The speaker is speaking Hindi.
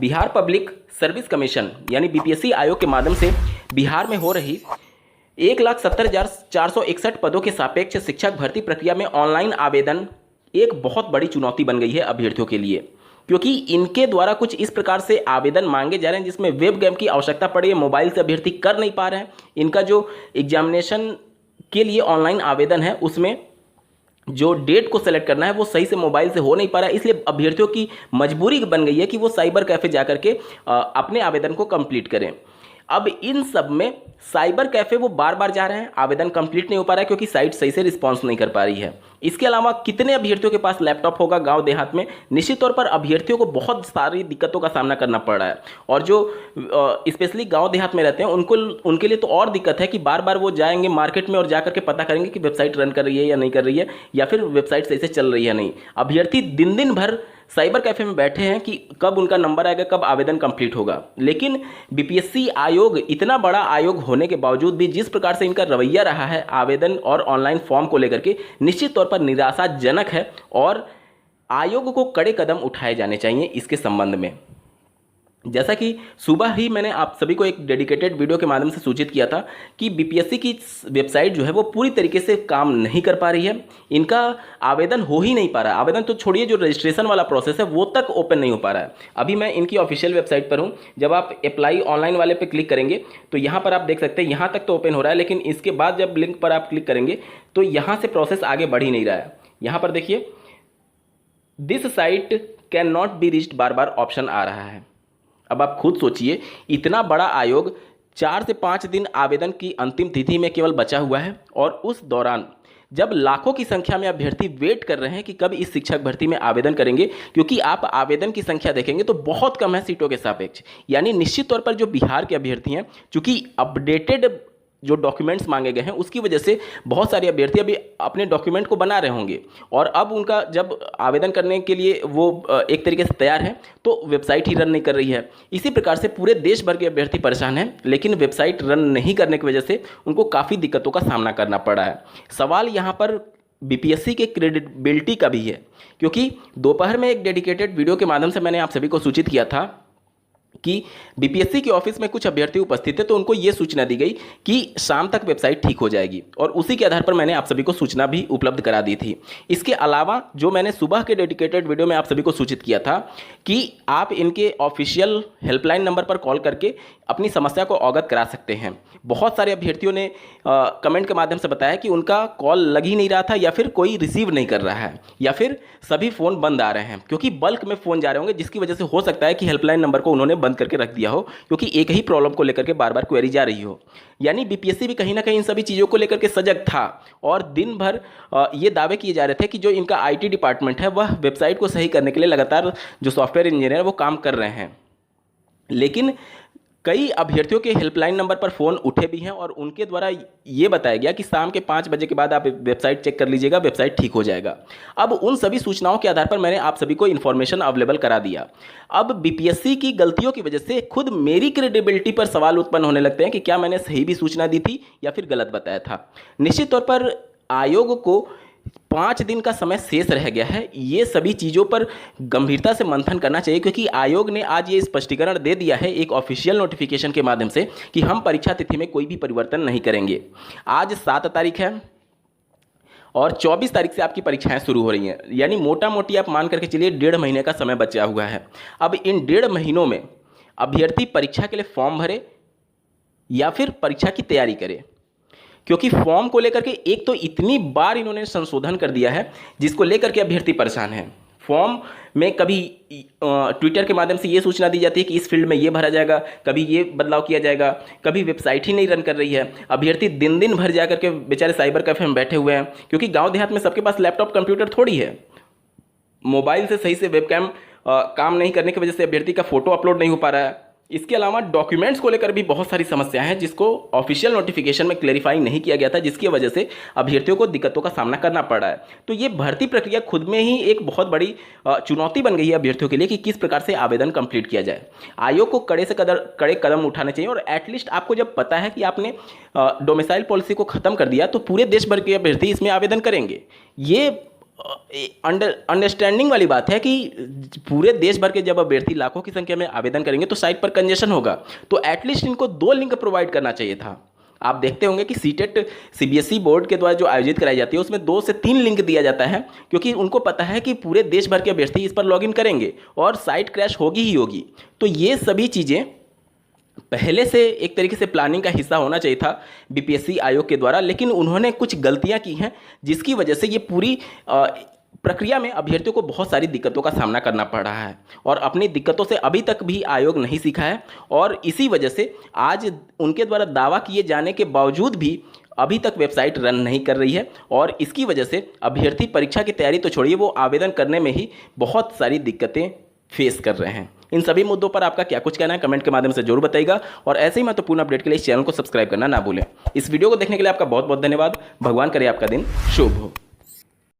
बिहार पब्लिक सर्विस कमीशन यानी बीपीएससी आयोग के माध्यम से बिहार में हो रही 1,70,461 पदों के सापेक्ष शिक्षक भर्ती प्रक्रिया में ऑनलाइन आवेदन एक बहुत बड़ी चुनौती बन गई है अभ्यर्थियों के लिए, क्योंकि इनके द्वारा कुछ इस प्रकार से आवेदन मांगे जा रहे हैं जिसमें वेब गेम की आवश्यकता पड़ी है। मोबाइल से अभ्यर्थी कर नहीं पा रहे हैं। इनका जो एग्जामिनेशन के लिए ऑनलाइन आवेदन है उसमें जो डेट को सेलेक्ट करना है वो सही से मोबाइल से हो नहीं पा रहा है, इसलिए अभ्यर्थियों की मजबूरी बन गई है कि वो साइबर कैफे जाकर के अपने आवेदन को कंप्लीट करें। अब इन सब में साइबर कैफे वो बार बार जा रहे हैं, आवेदन कंप्लीट नहीं हो पा रहा है क्योंकि साइट सही से रिस्पॉन्स नहीं कर पा रही है। इसके अलावा कितने अभ्यर्थियों के पास लैपटॉप होगा गांव देहात में, निश्चित तौर पर अभ्यर्थियों को बहुत सारी दिक्कतों का सामना करना पड़ रहा है। और जो स्पेशली गांव देहात में रहते हैं उनके लिए तो और दिक्कत है कि बार बार वो जाएंगे मार्केट में और जाकर के पता करेंगे कि वेबसाइट रन कर रही है या नहीं कर रही है, या फिर वेबसाइट सही से चल रही है नहीं। अभ्यर्थी दिन दिन भर साइबर कैफे में बैठे हैं कि कब उनका नंबर आएगा, कब आवेदन कंप्लीट होगा। लेकिन बीपीएससी आयोग इतना बड़ा आयोग होने के बावजूद भी जिस प्रकार से इनका रवैया रहा है आवेदन और ऑनलाइन फॉर्म को लेकर के, निश्चित तौर पर निराशाजनक है और आयोग को कड़े कदम उठाए जाने चाहिए इसके संबंध में। जैसा कि सुबह ही मैंने आप सभी को एक डेडिकेटेड वीडियो के माध्यम से सूचित किया था कि बीपीएससी की वेबसाइट जो है वो पूरी तरीके से काम नहीं कर पा रही है, इनका आवेदन हो ही नहीं पा रहा है। आवेदन तो छोड़िए, जो रजिस्ट्रेशन वाला प्रोसेस है वो तक ओपन नहीं हो पा रहा है। अभी मैं इनकी ऑफिशियल वेबसाइट पर हूँ। जब आप अप्लाई ऑनलाइन वाले पे क्लिक करेंगे तो यहाँ पर आप देख सकते हैं यहाँ तक तो ओपन हो रहा है, लेकिन इसके बाद जब लिंक पर आप क्लिक करेंगे तो यहाँ से प्रोसेस आगे बढ़ ही नहीं रहा है। यहाँ पर देखिए this site can not be reached बार बार ऑप्शन आ रहा है। अब आप खुद सोचिए, इतना बड़ा आयोग 4 से 5 दिन आवेदन की अंतिम तिथि में केवल बचा हुआ है और उस दौरान जब लाखों की संख्या में अभ्यर्थी वेट कर रहे हैं कि कब इस शिक्षक भर्ती में आवेदन करेंगे, क्योंकि आप आवेदन की संख्या देखेंगे तो बहुत कम है सीटों के सापेक्ष। यानी निश्चित तौर पर जो बिहार के अभ्यर्थी हैं, चूंकि अपडेटेड जो डॉक्यूमेंट्स मांगे गए हैं उसकी वजह से बहुत सारे अभ्यर्थी अभी अपने डॉक्यूमेंट को बना रहे होंगे और अब उनका जब आवेदन करने के लिए वो एक तरीके से तैयार है तो वेबसाइट ही रन नहीं कर रही है। इसी प्रकार से पूरे देश भर के अभ्यर्थी परेशान हैं, लेकिन वेबसाइट रन नहीं करने की वजह से उनको काफ़ी दिक्कतों का सामना करना पड़ा है। सवाल यहाँ पर बीपीएससी के क्रेडिबिलिटी का भी है, क्योंकि दोपहर में एक डेडिकेटेड वीडियो के माध्यम से मैंने आप सभी को सूचित किया था कि बीपीएससी के ऑफिस में कुछ अभ्यर्थी उपस्थित थे तो उनको ये सूचना दी गई कि शाम तक वेबसाइट ठीक हो जाएगी, और उसी के आधार पर मैंने आप सभी को सूचना भी उपलब्ध करा दी थी। इसके अलावा जो मैंने सुबह के डेडिकेटेड वीडियो में आप सभी को सूचित किया था कि आप इनके ऑफिशियल हेल्पलाइन नंबर पर कॉल करके अपनी समस्या को अवगत करा सकते हैं। बहुत सारे अभ्यर्थियों ने कमेंट के माध्यम से बताया कि उनका कॉल लग ही नहीं रहा था, या फिर कोई रिसीव नहीं कर रहा है, या फिर सभी फ़ोन बंद आ रहे हैं, क्योंकि बल्क में फ़ोन जा रहे होंगे, जिसकी वजह से हो सकता है कि हेल्पलाइन नंबर को उन्होंने बंद करके रख दिया हो, क्योंकि एक ही प्रॉब्लम को लेकर के बार बार क्वेरी जा रही हो। यानी बीपीएससी भी कहीं ना कहीं इन सभी चीज़ों को लेकर के सजग था और दिन भर ये दावे किए जा रहे थे कि जो इनका आईटी डिपार्टमेंट है वह वेबसाइट को सही करने के लिए लगातार जो सॉफ्टवेयर इंजीनियर है वो काम कर रहे हैं। लेकिन कई अभ्यर्थियों के हेल्पलाइन नंबर पर फ़ोन उठे भी हैं और उनके द्वारा ये बताया गया कि शाम के 5 बजे के बाद आप वेबसाइट चेक कर लीजिएगा, वेबसाइट ठीक हो जाएगा। अब उन सभी सूचनाओं के आधार पर मैंने आप सभी को इन्फॉर्मेशन अवेलेबल करा दिया। अब बीपीएससी की गलतियों की वजह से खुद मेरी क्रेडिबिलिटी पर सवाल उत्पन्न होने लगते हैं कि क्या मैंने सही भी सूचना दी थी या फिर गलत बताया था। निश्चित तौर पर आयोग को 5 दिन का समय शेष रह गया है। ये सभी चीज़ों पर गंभीरता से मंथन करना चाहिए, क्योंकि आयोग ने आज ये स्पष्टीकरण दे दिया है एक ऑफिशियल नोटिफिकेशन के माध्यम से कि हम परीक्षा तिथि में कोई भी परिवर्तन नहीं करेंगे। आज 7 तारीख है और 24 तारीख से आपकी परीक्षाएं शुरू हो रही हैं, यानी मोटा मोटी आप मान करके चलिए 1.5 महीने का समय बचा हुआ है। अब इन 1.5 महीनों में अभ्यर्थी परीक्षा के लिए फॉर्म भरे या फिर परीक्षा की तैयारी करे, क्योंकि फॉर्म को लेकर के एक तो इतनी बार इन्होंने संशोधन कर दिया है जिसको लेकर के अभ्यर्थी परेशान है। फॉर्म में कभी ट्विटर के माध्यम से ये सूचना दी जाती है कि इस फील्ड में ये भरा जाएगा, कभी ये बदलाव किया जाएगा, कभी वेबसाइट ही नहीं रन कर रही है। अभ्यर्थी दिन दिन भर जा करके बेचारे साइबर कैफे में बैठे हुए हैं, क्योंकि गाँव देहात में सबके पास लैपटॉप कंप्यूटर थोड़ी है। मोबाइल से सही से वेबकैम काम नहीं करने की वजह से अभ्यर्थी का फोटो अपलोड नहीं हो पा रहा है। इसके अलावा डॉक्यूमेंट्स को लेकर भी बहुत सारी समस्याएं हैं जिसको ऑफिशियल नोटिफिकेशन में क्लेरिफाई नहीं किया गया था, जिसकी वजह से अभ्यर्थियों को दिक्कतों का सामना करना पड़ रहा है। तो ये भर्ती प्रक्रिया खुद में ही एक बहुत बड़ी चुनौती बन गई है अभ्यर्थियों के लिए कि किस प्रकार से आवेदन कंप्लीट किया जाए। आयोग को कड़े कदम उठाने चाहिए, और एटलीस्ट आपको जब पता है कि आपने डोमिसाइल पॉलिसी को खत्म कर दिया तो पूरे देश भर के अभ्यर्थी इसमें आवेदन करेंगे। ये अंडरस्टैंडिंग वाली बात है कि पूरे देश भर के जब अभ्यर्थी लाखों की संख्या में आवेदन करेंगे तो साइट पर कंजेशन होगा, तो एटलीस्ट इनको 2 लिंक प्रोवाइड करना चाहिए था। आप देखते होंगे कि सीटेट सीबीएसई बोर्ड के द्वारा जो आयोजित कराई जाती है उसमें 2 से 3 लिंक दिया जाता है, क्योंकि उनको पता है कि पूरे देश भर के अभ्यर्थी इस पर लॉगिन करेंगे और साइट क्रैश होगी ही होगी। तो ये सभी चीज़ें पहले से एक तरीके से प्लानिंग का हिस्सा होना चाहिए था बीपीएससी आयोग के द्वारा, लेकिन उन्होंने कुछ गलतियां की हैं जिसकी वजह से ये पूरी प्रक्रिया में अभ्यर्थियों को बहुत सारी दिक्कतों का सामना करना पड़ रहा है और अपनी दिक्कतों से अभी तक भी आयोग नहीं सीखा है। और इसी वजह से आज उनके द्वारा दावा किए जाने के बावजूद भी अभी तक वेबसाइट रन नहीं कर रही है और इसकी वजह से अभ्यर्थी परीक्षा की तैयारी तो छोड़िए, वो आवेदन करने में ही बहुत सारी दिक्कतें फेस कर रहे हैं। इन सभी मुद्दों पर आपका क्या कुछ कहना है कमेंट के माध्यम से जरूर बताइएगा और ऐसे ही महत्वपूर्ण अपडेट के लिए इस चैनल को सब्सक्राइब करना ना भूलें। इस वीडियो को देखने के लिए आपका बहुत बहुत धन्यवाद। भगवान करे आपका दिन शुभ हो।